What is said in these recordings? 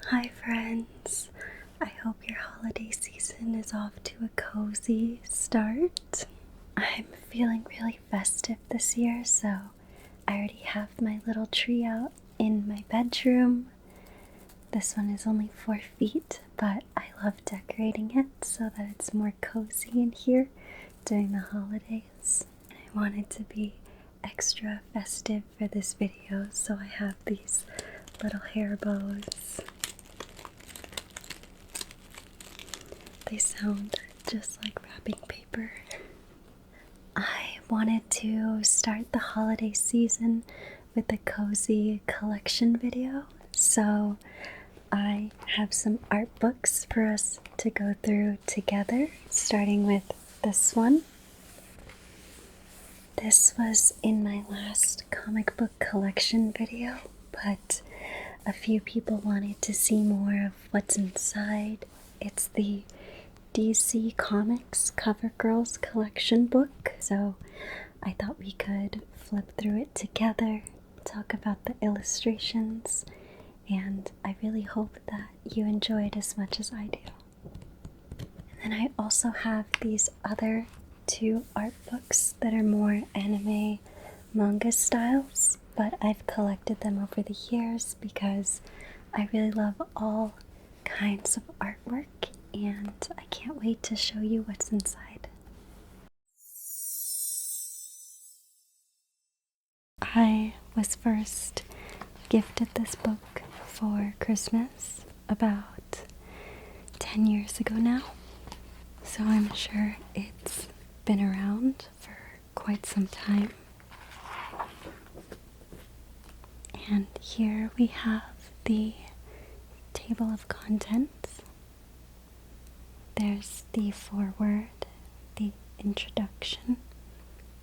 Hi friends! I hope your holiday season is off to a cozy start. I'm feeling really festive this year, so I already have my little tree out in my bedroom. This one is only 4 feet, but I love decorating it so that it's more cozy in here during the holidays. And I wanted to be extra festive for this video, so I have these little hair bows. They sound just like wrapping paper. I wanted to start the holiday season with a cozy collection video, so I have some art books for us to go through together, starting with this one. This was in my last comic book collection video, but a few people wanted to see more of what's inside. It's the DC Comics Cover Girls collection book, so I thought we could flip through it together, talk about the illustrations, and I really hope that you enjoy it as much as I do. And then I also have these other 2 art books that are more anime manga styles, but I've collected them over the years because I really love all kinds of artwork, and I can't wait to show you what's inside. I was first gifted this book for Christmas about 10 years ago now, so I'm sure it's been around for quite some time. And here we have the table of contents. There's the foreword, the introduction.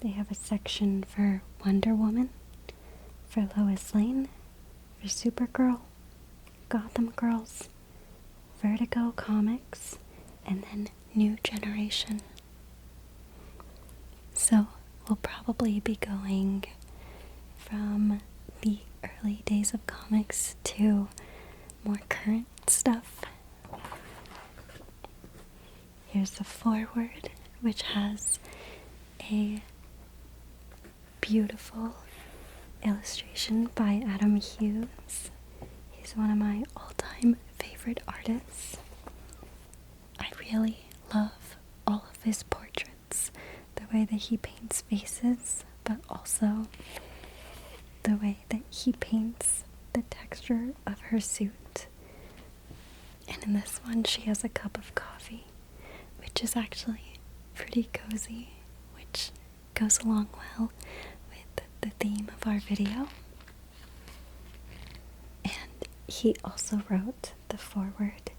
They have a section for Wonder Woman, for Lois Lane, for Supergirl, Gotham Girls, Vertigo Comics, and then New Generation. So we'll probably be going from the early days of comics to more current stuff. Here's the foreword, which has a beautiful illustration by Adam Hughes. He's one of my all-time favorite artists. I really love all of his portraits, the way that he paints faces, but also the way that he paints the texture of her suit. And in this one, she has a cup of coffee, which is actually pretty cozy, which goes along well with the theme of our video. And he also wrote the foreword.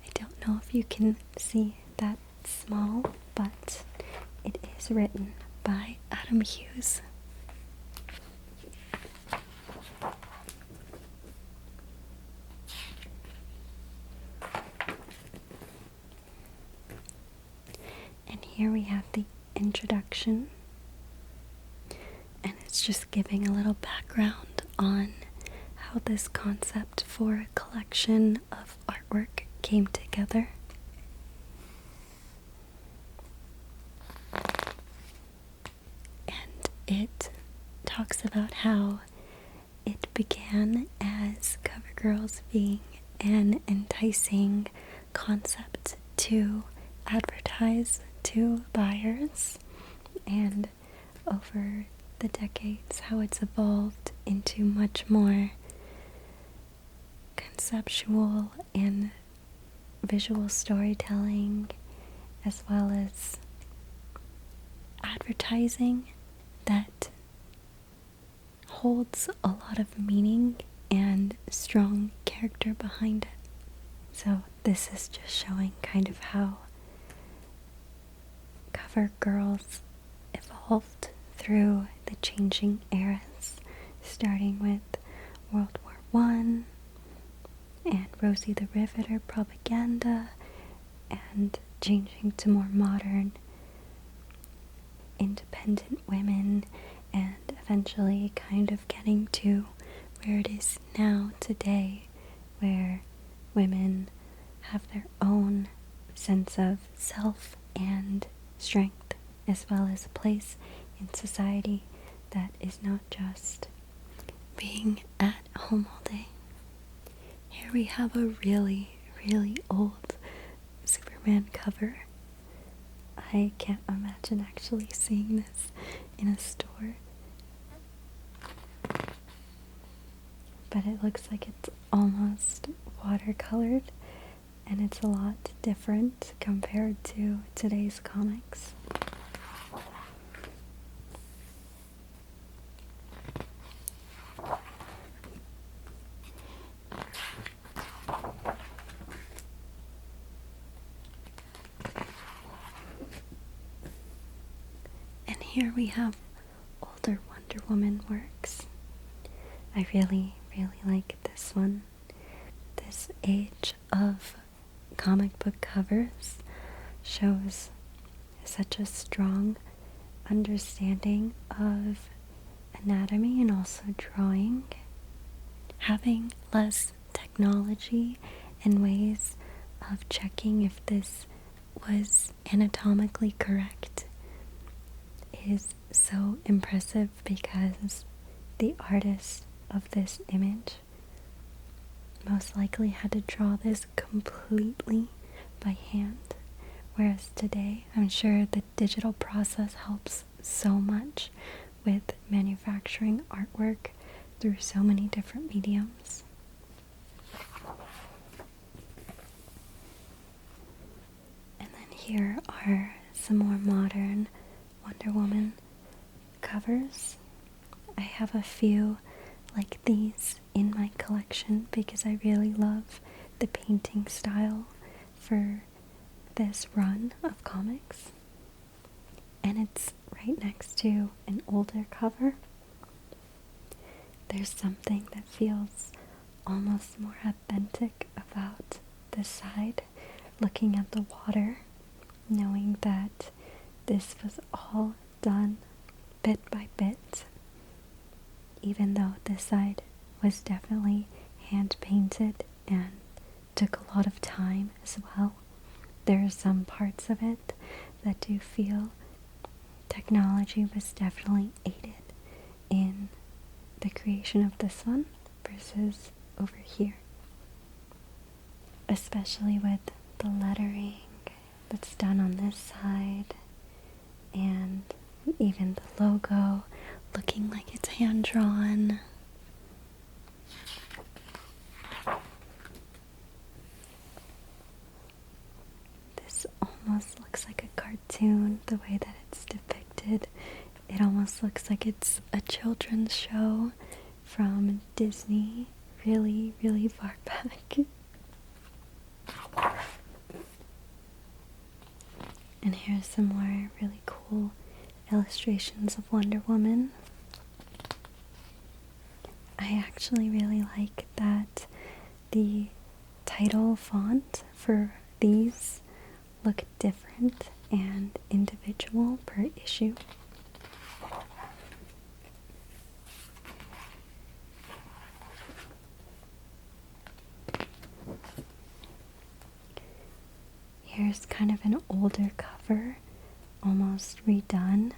I don't know if you can see that small, but it is written by Adam Hughes. And here we have the introduction, and it's just giving a little background on how this concept for a collection of artwork came together. And it talks about how it began as Cover Girls being an enticing concept to advertise to buyers, and over the decades how it's evolved into much more conceptual and visual storytelling, as well as advertising that holds a lot of meaning and strong character behind it. So this is just showing kind of how Cover Girls evolved through the changing eras, starting with World War I and Rosie the Riveter propaganda, and changing to more modern, independent women, and eventually kind of getting to where it is now today, where women have their own sense of self and strength, as well as a place in society that is not just being at home all day. Here we have a really, really old Superman cover. I can't imagine actually seeing this in a store. But it looks like it's almost watercolored, and it's a lot different compared to today's comics. And here we have older Wonder Woman works. I really, really like this one. This age of comic book covers shows such a strong understanding of anatomy and also drawing. Having less technology and ways of checking if this was anatomically correct is so impressive, because the artist of this image most likely had to draw this completely by hand, whereas today I'm sure the digital process helps so much with manufacturing artwork through so many different mediums. And then here are some more modern Wonder Woman covers. I have a few like these in my collection because I really love the painting style for this run of comics. And it's right next to an older cover. There's something that feels almost more authentic about this side, looking at the water, knowing that this was all done bit by bit. Even though this side was definitely hand painted and took a lot of time as well, there are some parts of it that do feel technology was definitely aided in the creation of this one versus over here. Especially with the lettering that's done on this side, and even the logo looking like it's hand-drawn. This almost looks like a cartoon, the way that it's depicted. It almost looks like it's a children's show from Disney, really, really far back. And here's some more really cool illustrations of Wonder Woman. I actually really like that the title font for these look different and individual per issue. Here's kind of an older cover, almost redone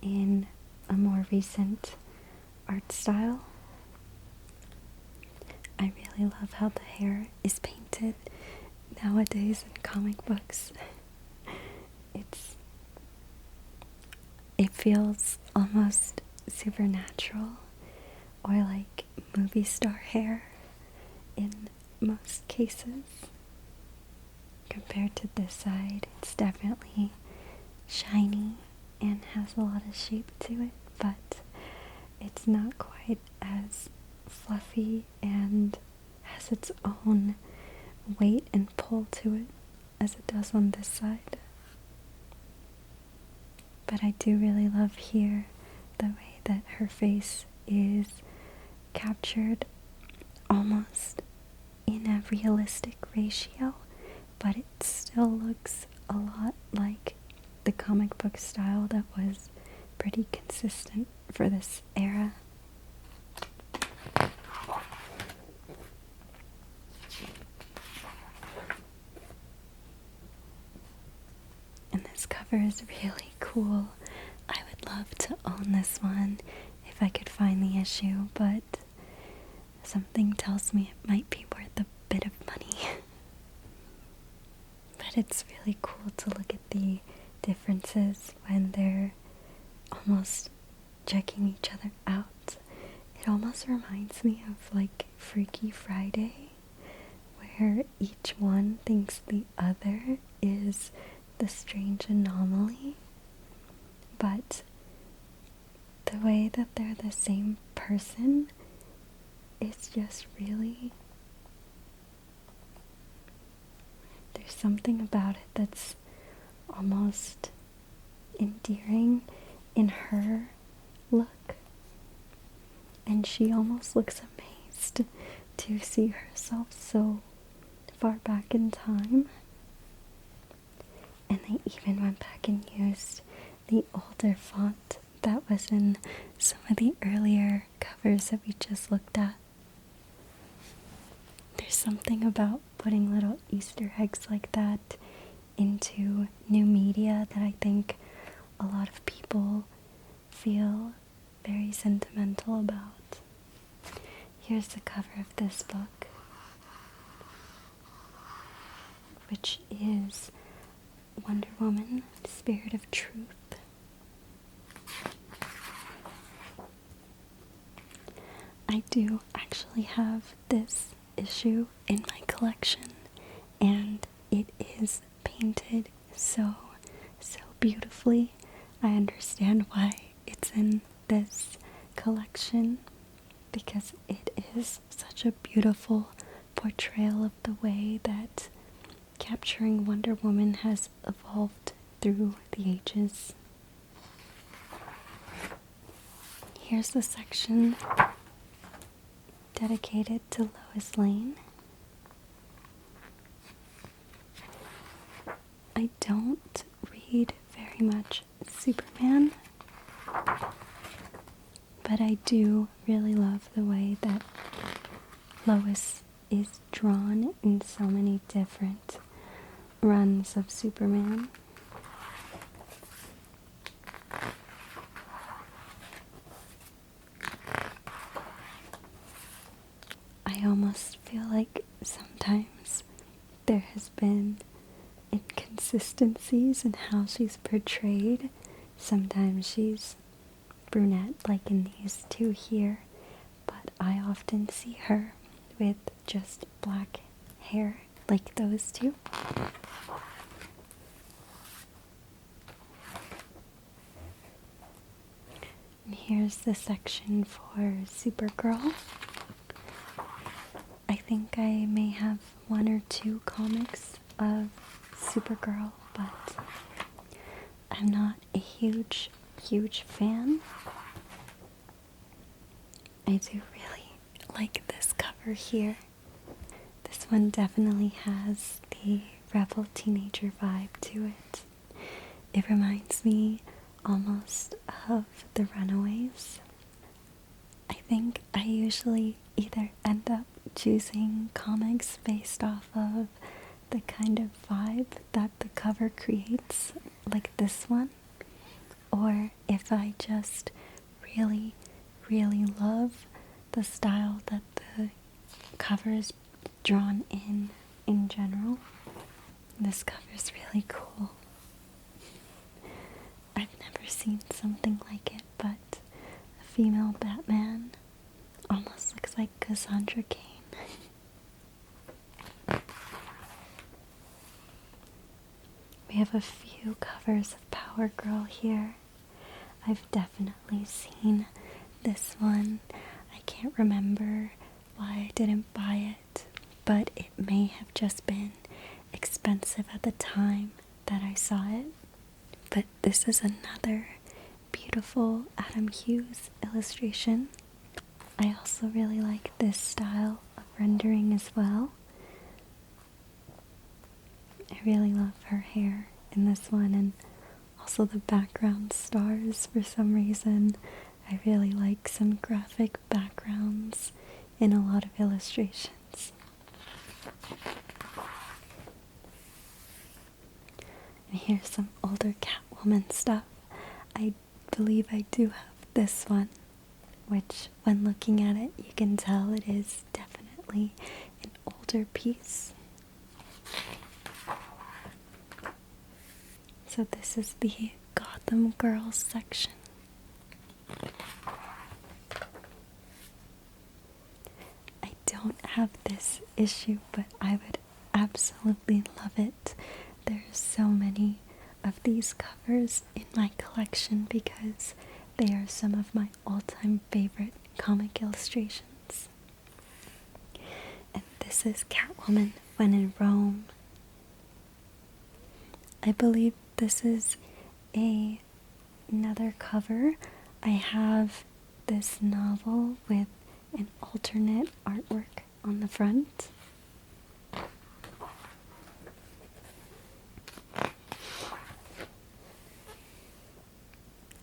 in a more recent art style. I really love how the hair is painted nowadays in comic books. It feels almost supernatural, or like movie star hair in most cases. Compared to this side, it's definitely shiny and has a lot of shape to it, but it's not quite as fluffy and has its own weight and pull to it as it does on this side. But I do really love here the way that her face is captured almost in a realistic ratio, but it still looks a lot like the comic book style that was pretty consistent for this era. cover is really cool. I would love to own this one if I could find the issue, but something tells me it might be worth a bit of money. But it's really cool to look at the differences when they're almost checking each other out. It almost reminds me of like Freaky Friday, where each one thinks the other is the strange anomaly, but the way that they're the same person is just really, there's something about it that's almost endearing in her look, and she almost looks amazed to see herself so far back in time. And they even went back and used the older font that was in some of the earlier covers that we just looked at. There's something about putting little Easter eggs like that into new media that I think a lot of people feel very sentimental about. Here's the cover of this book, which is Wonder Woman, Spirit of Truth. I do actually have this issue in my collection, and it is painted so beautifully. I understand why it's in this collection, because it is such a beautiful portrayal of the way that capturing Wonder Woman has evolved through the ages. Here's the section dedicated to Lois Lane. I don't read very much Superman, but I do really love the way that Lois is drawn in so many different runs of Superman. I almost feel like sometimes there has been inconsistencies in how she's portrayed. Sometimes she's brunette, like in these two here, but I often see her with just black hair, like those two. And here's the section for Supergirl. I think I may have one or two comics of Supergirl, but I'm not a huge fan. I do really like this cover here. This one definitely has the rebel teenager vibe to it. It reminds me almost of The Runaways. I think I usually either end up choosing comics based off of the kind of vibe that the cover creates, like this one, or if I just really love the style that the cover is drawn in general. This cover is really cool. I've never seen something like it, but a female Batman almost looks like Cassandra Cain. We have a few covers of Power Girl here. I've definitely seen this one. I can't remember why I didn't buy it, but it may have just been expensive at the time that I saw it. But this is another beautiful Adam Hughes illustration. I also really like this style of rendering as well. I really love her hair in this one, and also the background stars. For some reason, I really like some graphic backgrounds in a lot of illustrations. And here's some older Catwoman stuff. I believe I do have this one, which when looking at it, you can tell it is definitely an older piece. So this is the Gotham Girls section. I don't have this issue, but I would absolutely love it. There's so many of these covers in my collection because they are some of my all-time favorite comic illustrations. And this is Catwoman when in Rome. I believe this is another cover. I have this novel with an alternate artwork on the front.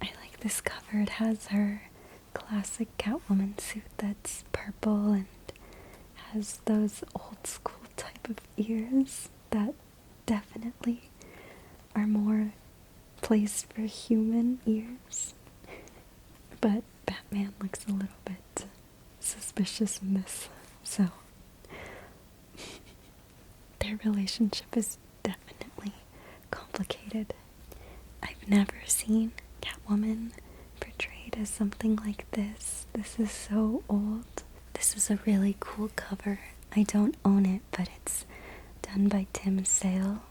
I like this cover. It has her classic Catwoman suit that's purple and has those old school type of ears that definitely are more placed for human ears. But Batman looks a little bit suspicious in this, so their relationship is definitely complicated. I've never seen Catwoman portrayed as something like this. This is so old. This is a really cool cover. I don't own it, but it's done by Tim Sale,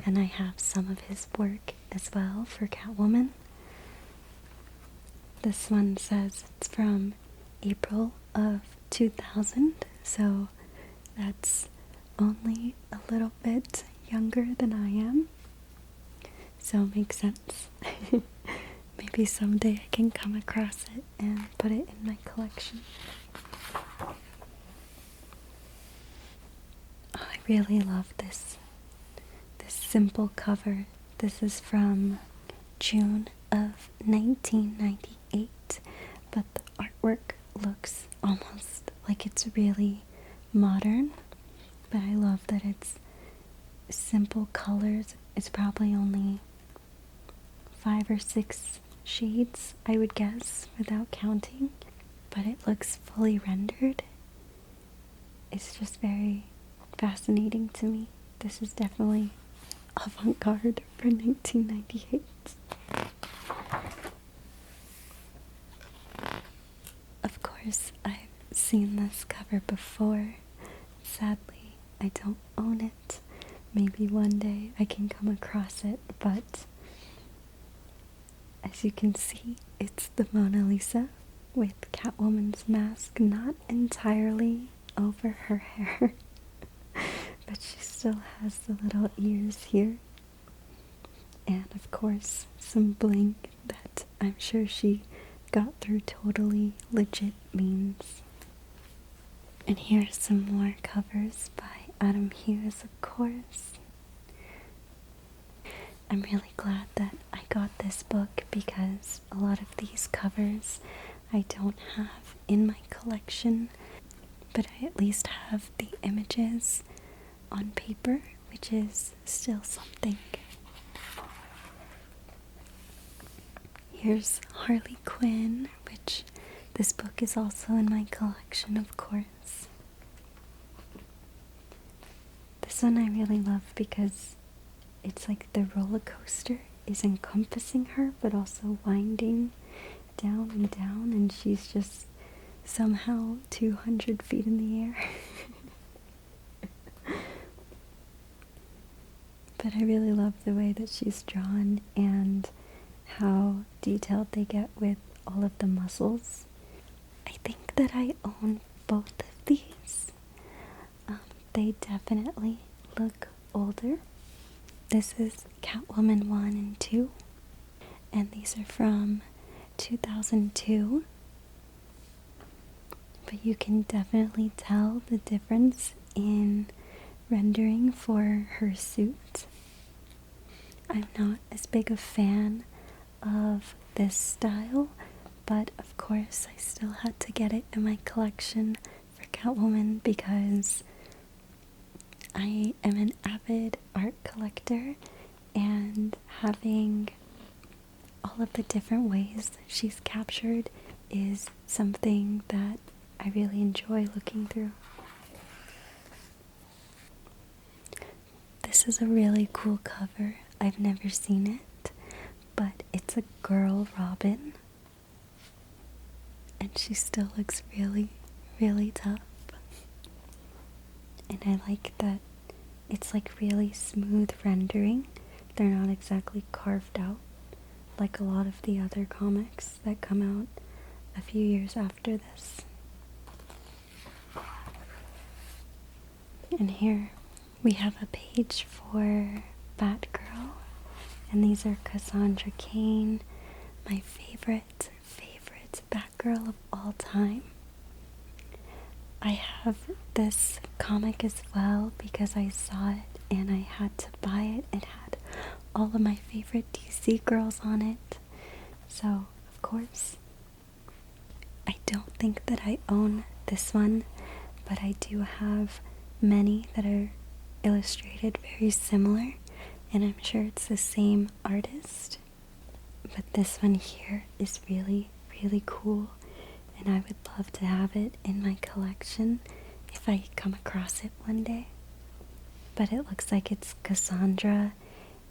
and I have some of his work as well for Catwoman. This one says it's from April of 2000, so that's only a little bit younger than I am. So it makes sense. Maybe someday I can come across it and put it in my collection. Oh, I really love this simple cover. This is from June of 1998, but the artwork looks almost like it's really modern, but I love that it's simple colors. It's probably only 5 or 6 shades, I would guess, without counting, but it looks fully rendered. It's just very fascinating to me. This is definitely avant-garde for 1998. Of course, I've seen this cover before. Sadly, I don't own it. Maybe one day I can come across it, but as you can see, it's the Mona Lisa with Catwoman's mask not entirely over her hair, but she still has the little ears here. And of course, some bling that I'm sure she got through totally legit means. And here's some more covers by Adam Hughes, of course. I'm really glad that I got this book because a lot of these covers I don't have in my collection, but I at least have the images on paper, which is still something. Here's Harley Quinn, which this book is also in my collection, of course. This one I really love because it's like the roller coaster is encompassing her, but also winding down and down, and she's just somehow 200 feet in the air. But I really love the way that she's drawn and how detailed they get with all of the muscles. I think that I own both of these. They definitely look older. This is Catwoman 1 and 2, and these are from 2002. But you can definitely tell the difference in rendering for her suit. I'm not as big a fan of this style, but of course I still had to get it in my collection for Catwoman because I am an avid art collector, and having all of the different ways she's captured is something that I really enjoy looking through. This is a really cool cover. I've never seen it, but it's a girl Robin, and she still looks really, really tough. And I like that it's like really smooth rendering. They're not exactly carved out like a lot of the other comics that come out a few years after this. And here we have a page for Batgirl, and these are Cassandra Cain, my favorite Batgirl of all time. I have this comic as well because I saw it and I had to buy it. It had all of my favorite DC girls on it. So, of course, I don't think that I own this one, but I do have many that are illustrated very similar, and I'm sure it's the same artist. But this one here is really, really cool, and I would love to have it in my collection if I come across it one day. But it looks like it's Cassandra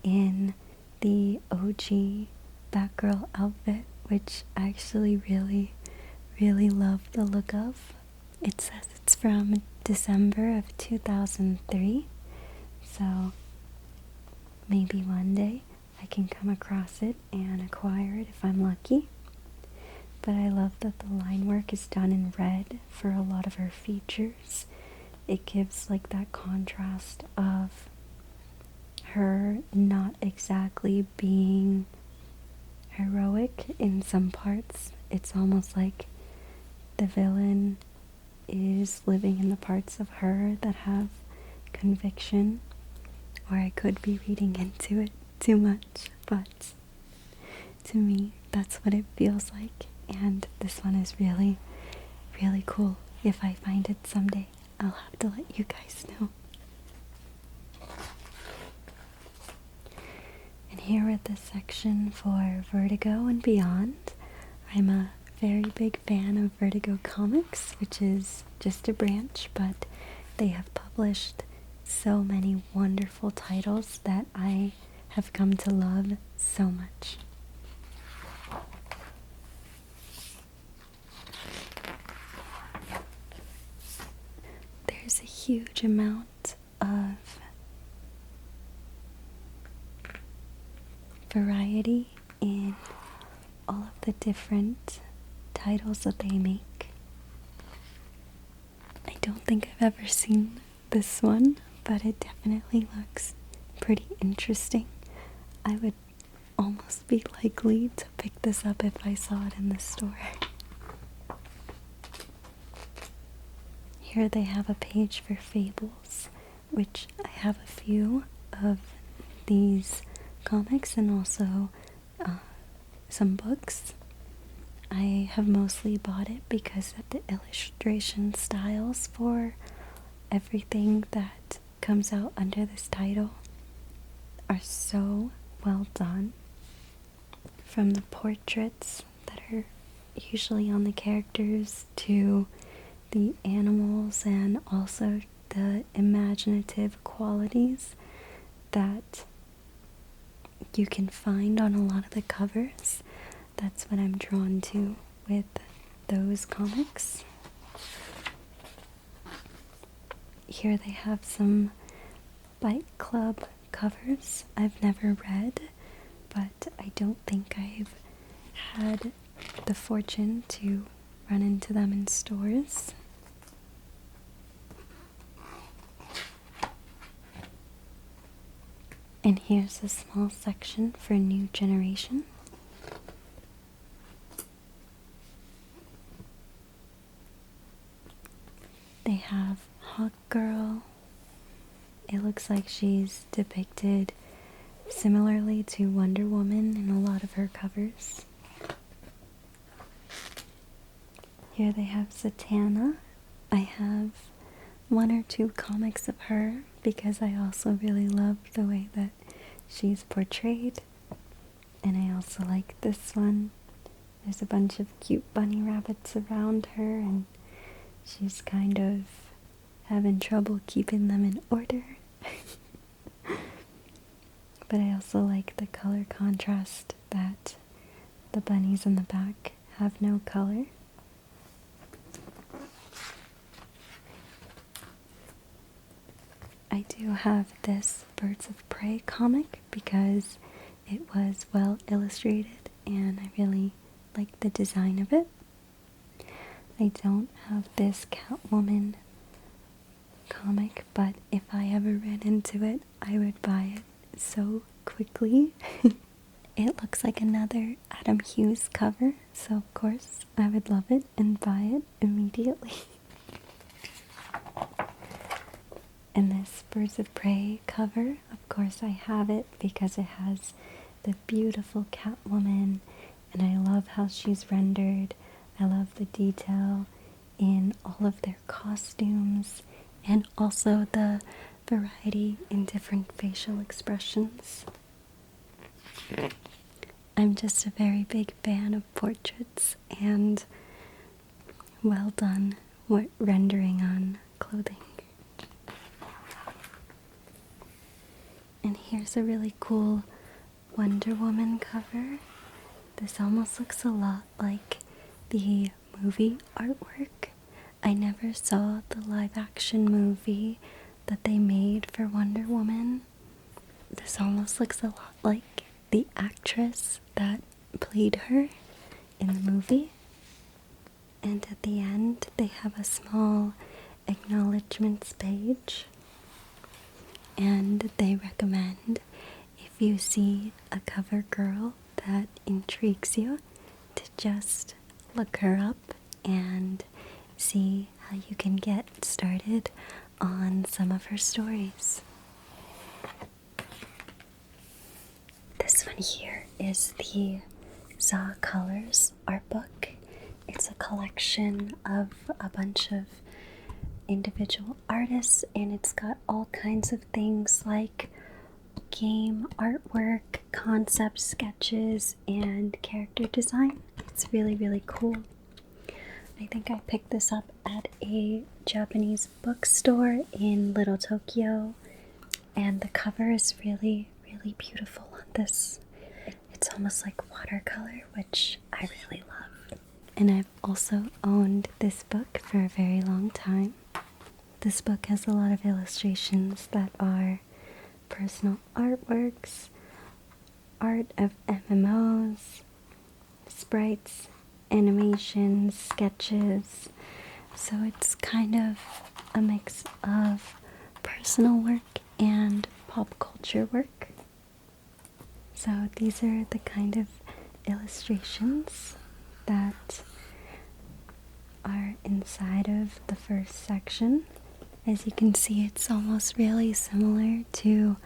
in the OG Batgirl outfit, which I actually really, really love the look of. It says it's from December of 2003, so maybe one day I can come across it and acquire it if I'm lucky. But I love that the line work is done in red for a lot of her features. It gives like that contrast of her not exactly being heroic in some parts. It's almost like the villain is living in the parts of her that have conviction, or I could be reading into it too much, but to me that's what it feels like. And this one is really, really cool. If I find it someday, I'll have to let you guys know. And here at the section for Vertigo and Beyond, I'm a very big fan of Vertigo Comics, which is just a branch, but they have published so many wonderful titles that I have come to love so much. There's a huge amount of variety in all of the different titles that they make. I don't think I've ever seen this one, but it definitely looks pretty interesting. I would almost be likely to pick this up if I saw it in the store. Here they have a page for Fables, which I have a few of these comics and also some books. I have mostly bought it because of the illustration styles for everything that comes out under this title are so well done. From the portraits that are usually on the characters to the animals, and also the imaginative qualities that you can find on a lot of the covers. That's what I'm drawn to with those comics. Here they have some Bike Club covers I've never read, but I don't think I've had the fortune to run into them in stores. And here's a small section for New Generation. They have Hawk Girl. It looks like she's depicted similarly to Wonder Woman in a lot of her covers. Here they have Zatanna. I have one or two comics of her because I also really love the way that she's portrayed. And I also like this one. There's a bunch of cute bunny rabbits around her, and she's kind of having trouble keeping them in order. But I also like the color contrast that the bunnies in the back have no color. I do have this Birds of Prey comic because it was well illustrated and I really like the design of it. I don't have this Catwoman comic, but if I ever ran into it, I would buy it so quickly. It looks like another Adam Hughes cover, so of course I would love it and buy it immediately. And this Birds of Prey cover, of course I have it because it has the beautiful Catwoman, and I love how she's rendered. I love the detail in all of their costumes and also the variety in different facial expressions. I'm just a very big fan of portraits and well done rendering on clothing. And here's a really cool Wonder Woman cover. This almost looks a lot like the movie artwork. I never saw the live action movie that they made for Wonder Woman. This almost looks a lot like the actress that played her in the movie. And at the end, they have a small acknowledgements page. And they recommend, if you see a cover girl that intrigues you, to just look her up and see how you can get started on some of her stories. This one here is the Zaw Colors art book. It's a collection of a bunch of individual artists, and it's got all kinds of things like game artwork, concept sketches, and character design. It's really, really cool. I think I picked this up at a Japanese bookstore in Little Tokyo, and the cover is really, really beautiful on this. It's almost like watercolor, which I really love. And I've also owned this book for a very long time. This book has a lot of illustrations that are personal artworks, art of MMOs, sprites, animations, sketches. So it's kind of a mix of personal work and pop culture work. So these are the kind of illustrations that are inside of the first section. As you can see, it's almost really similar to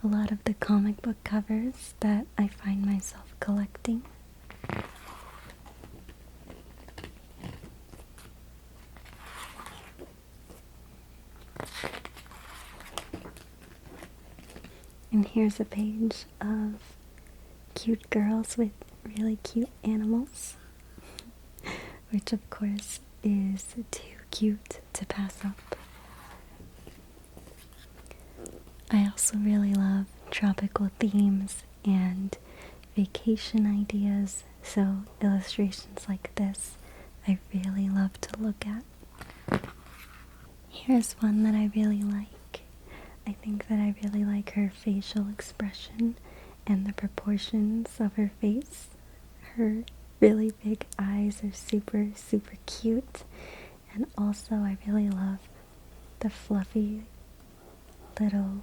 a lot of the comic book covers that I find myself collecting. And here's a page of cute girls with really cute animals, which of course is too cute to pass up. I also really love tropical themes and vacation ideas, so illustrations like this I really love to look at. Here's one that I really like. I think that I really like her facial expression and the proportions of her face. Her really big eyes are super, super cute, and also I really love the fluffy little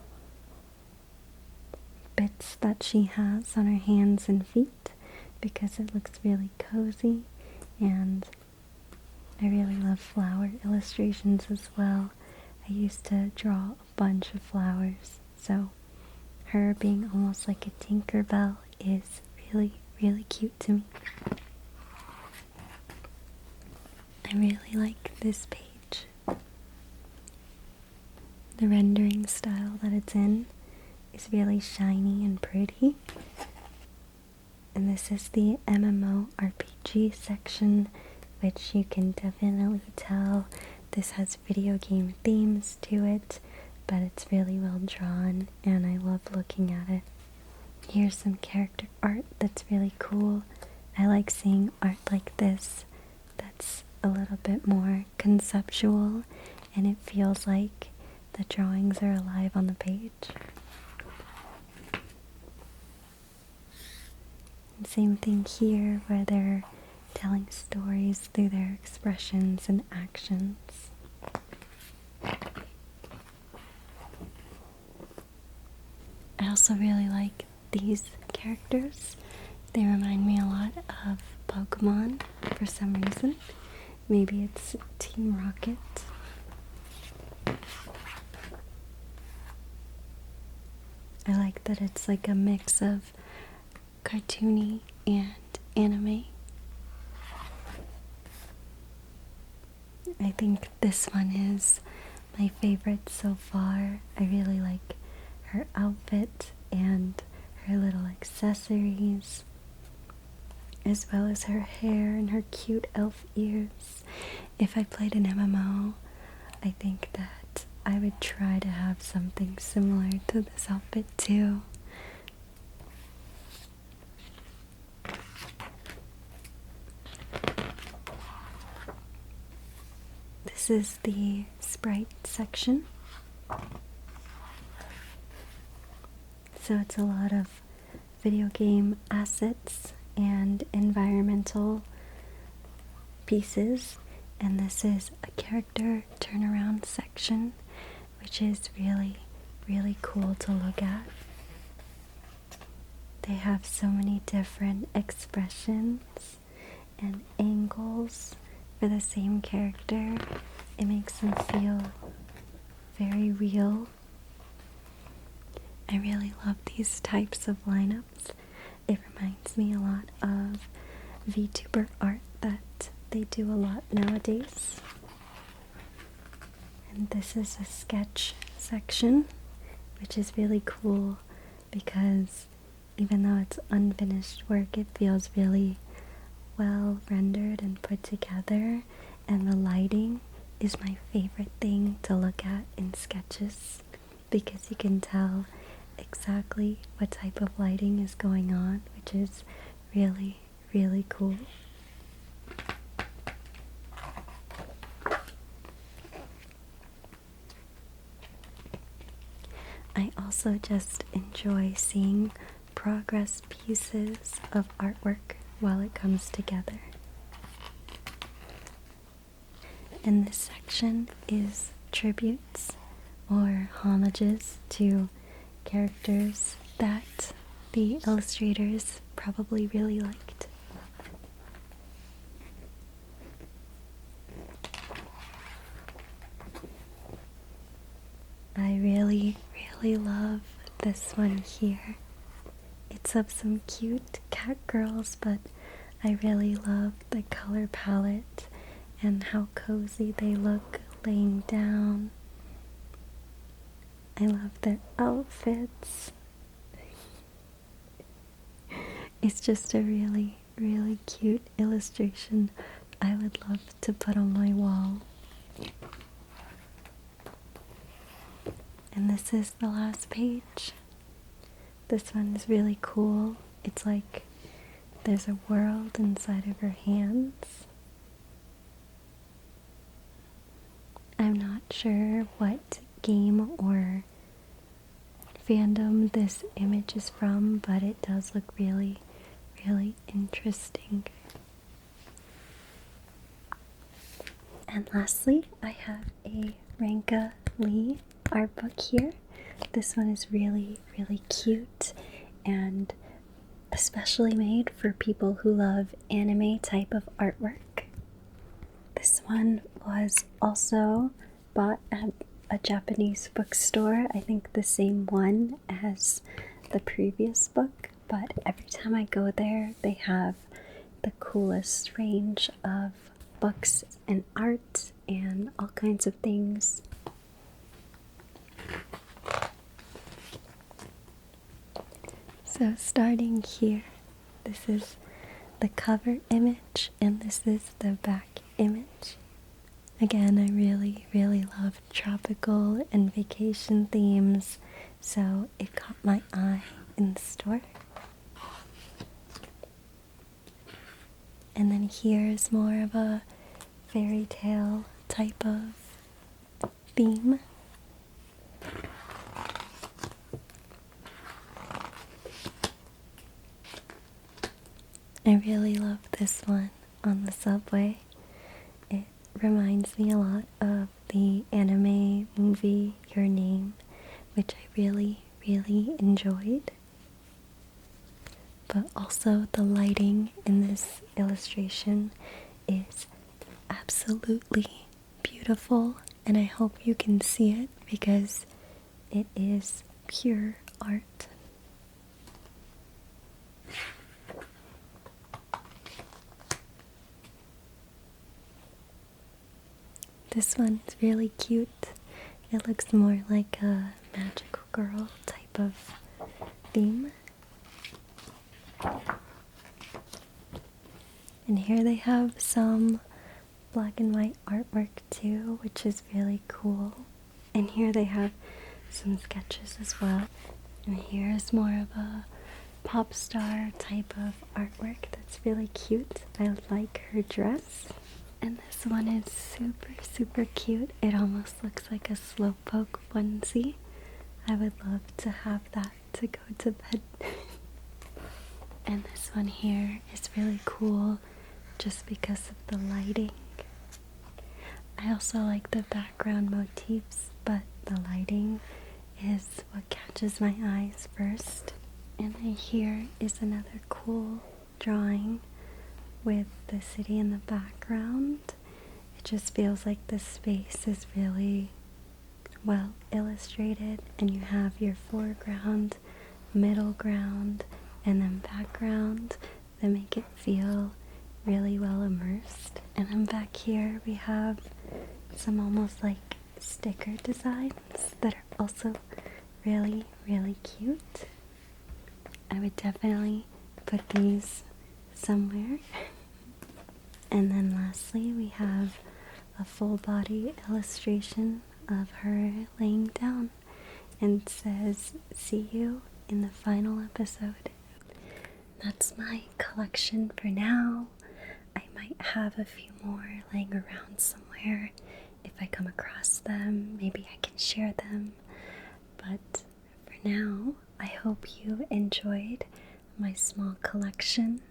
bits that she has on her hands and feet because it looks really cozy, and I really love flower illustrations as well. I used to draw a bunch of flowers, so her being almost like a Tinkerbell is really, really cute to me. I really like this page. The rendering style that it's in is really shiny and pretty. And this is the MMORPG section, which you can definitely tell this has video game themes to it, but it's really well drawn and I love looking at it. Here's some character art that's really cool. I like seeing art like this that's a little bit more conceptual and it feels like the drawings are alive on the page. And same thing here where they're telling stories through their expressions and actions. I also really like these characters. They remind me a lot of Pokemon for some reason. Maybe it's Team Rocket. I like that it's like a mix of cartoony and anime. I think this one is my favorite so far. I really like her outfit and her little accessories, as well as her hair and her cute elf ears. If I played an MMO, I think that I would try to have something similar to this outfit too. This is the sprite section. So it's a lot of video game assets and environmental pieces. And this is a character turnaround section, which is really, really cool to look at. They have so many different expressions and angles for the same character. It makes them feel very real. I really love these types of lineups. It reminds me a lot of VTuber art that they do a lot nowadays. And this is a sketch section, which is really cool because even though it's unfinished work, it feels really well rendered and put together, and the lighting is my favorite thing to look at in sketches because you can tell exactly what type of lighting is going on, which is really, really cool. I also just enjoy seeing progress pieces of artwork while it comes together. And this section is tributes or homages to characters that the illustrators probably really liked. I really, really love this one here. It's of some cute cat girls, but I really love the color palette and how cozy they look laying down. I love their outfits. It's just a really, really cute illustration I would love to put on my wall. And this is the last page. This one is really cool. It's like there's a world inside of her hands. I'm not sure what game or fandom this image is from, but it does look really, really interesting. And lastly, I have a Ranka Lee art book here. This one is really, really cute and especially made for people who love anime type of artwork. This one was also bought at a Japanese bookstore. I think the same one as the previous book, but every time I go there, they have the coolest range of books and art and all kinds of things. So starting here, this is the cover image and this is the back image. Again, I really love tropical and vacation themes, so it caught my eye in the store. And then here is more of a fairy tale type of theme. I really love this one on the subway. It reminds me a lot of the anime movie Your Name, which I really enjoyed. But also the lighting in this illustration is absolutely beautiful, and I hope you can see it because it is pure art. This one's really cute. It looks more like a magical girl type of theme. And here they have some black and white artwork too, which is really cool. And here they have some sketches as well. And here is more of a pop star type of artwork that's really cute. I like her dress. And this one is super cute. It almost looks like a slowpoke onesie. I would love to have that to go to bed. And this one here is really cool just because of the lighting. I also like the background motifs, but the lighting is what catches my eyes first. And then here is another cool drawing with the city in the background. It just feels like the space is really well illustrated, and you have your foreground, middle ground, and then background that make it feel really well immersed. And then back here we have some almost like sticker designs that are also really cute. I would definitely put these somewhere. And then lastly we have a full body illustration of her laying down, and it says, "See you in the final episode." That's my collection for now. I might have a few more laying around somewhere. If I come across them, maybe I can share them. But for now, I hope you enjoyed my small collection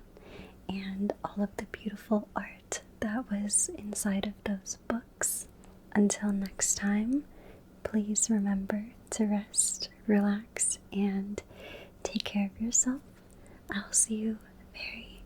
and all of the beautiful art that was inside of those books. Until next time, please remember to rest, relax, and take care of yourself. I'll see you very